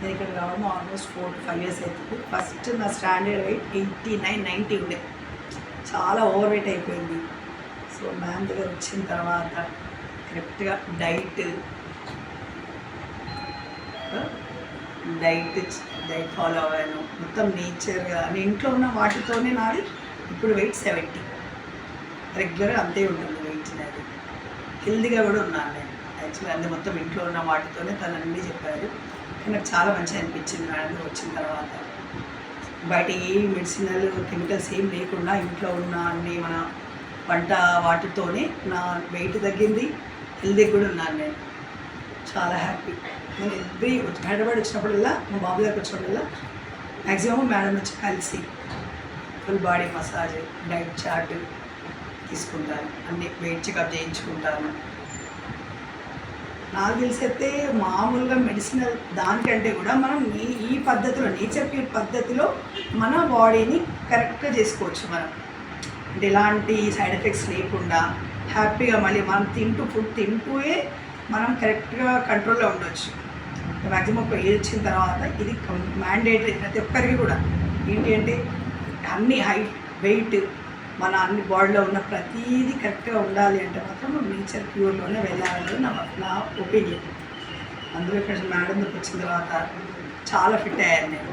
నేను ఇక్కడ రావడం ఆల్మోస్ట్ 4 to 5 years అవుతుంది. ఫస్ట్ నా స్టాండర్డ్ వెయిట్ 89, 90 ఉండే, చాలా ఓవర్ వెయిట్ అయిపోయింది. సో మ్యామ్ దగ్గర వచ్చిన తర్వాత కరెక్ట్గా డైట్ ఫాలో అవ్వాను. మొత్తం నేచర్గా ఇంట్లో ఉన్న వాటితోనే నాది ఇప్పుడు వెయిట్ 70. రెగ్యులర్గా అంతే ఉంటుంది వెయిట్ నాది. హెల్దీగా కూడా ఉన్నాను నేను. యాక్చువల్లీ అన్నీ మొత్తం ఇంట్లో ఉన్న వాటితోనే తను అన్నీ చెప్పారు. కానీ నాకు చాలా మంచిగా అనిపించింది మేడం వచ్చిన తర్వాత. బయట ఏ మెడిసినల్ కెమికల్స్ ఏం లేకుండా ఇంట్లో ఉన్న అన్ని మన వంట వాటితోనే నా వెయిట్ తగ్గింది, హెల్దీగా కూడా ఉన్నాను నేను. చాలా హ్యాపీ. నేను హైదరాబాద్ వచ్చినప్పుడల్లా, మా బాబు దగ్గరికి వచ్చినప్పుడల్లా మ్యాక్సిమం మేడం వచ్చి కలిసి full body massage, diet chart తీసుకుంటాను, అన్ని వెయిట్ చెకప్ చేయించుకుంటాను. నాకు తెలిసైతే మామూలుగా మెడిసినల్ దానికంటే కూడా మనం ఈ పద్ధతిలో, నేచర్ క్యూర్ పద్ధతిలో మన బాడీని కరెక్ట్గా చేసుకోవచ్చు. మనం అంటే ఎలాంటి సైడ్ ఎఫెక్ట్స్ లేకుండా హ్యాపీగా మళ్ళీ మనం ఫుడ్ తింటూనే మనం కరెక్ట్గా కంట్రోల్లో ఉండొచ్చు. మ్యాక్సిమం ఒక ఏజ్ వచ్చిన తర్వాత ఇది మ్యాండేటరీ ప్రతి ఒక్కరికి కూడా. ఏంటి అంటే అన్ని హైట్, వెయిట్, మన అన్ని బాడీలో ఉన్న ప్రతీది కరెక్ట్గా ఉండాలి అంటే మాత్రం నేచర్ ప్యూర్లోనే వెళ్ళాలనేది నా ఒపీనియన్. అందులో ఇక్కడ మేడం దగ్గర వచ్చిన తర్వాత చాలా ఫిట్ అయ్యాను నేను.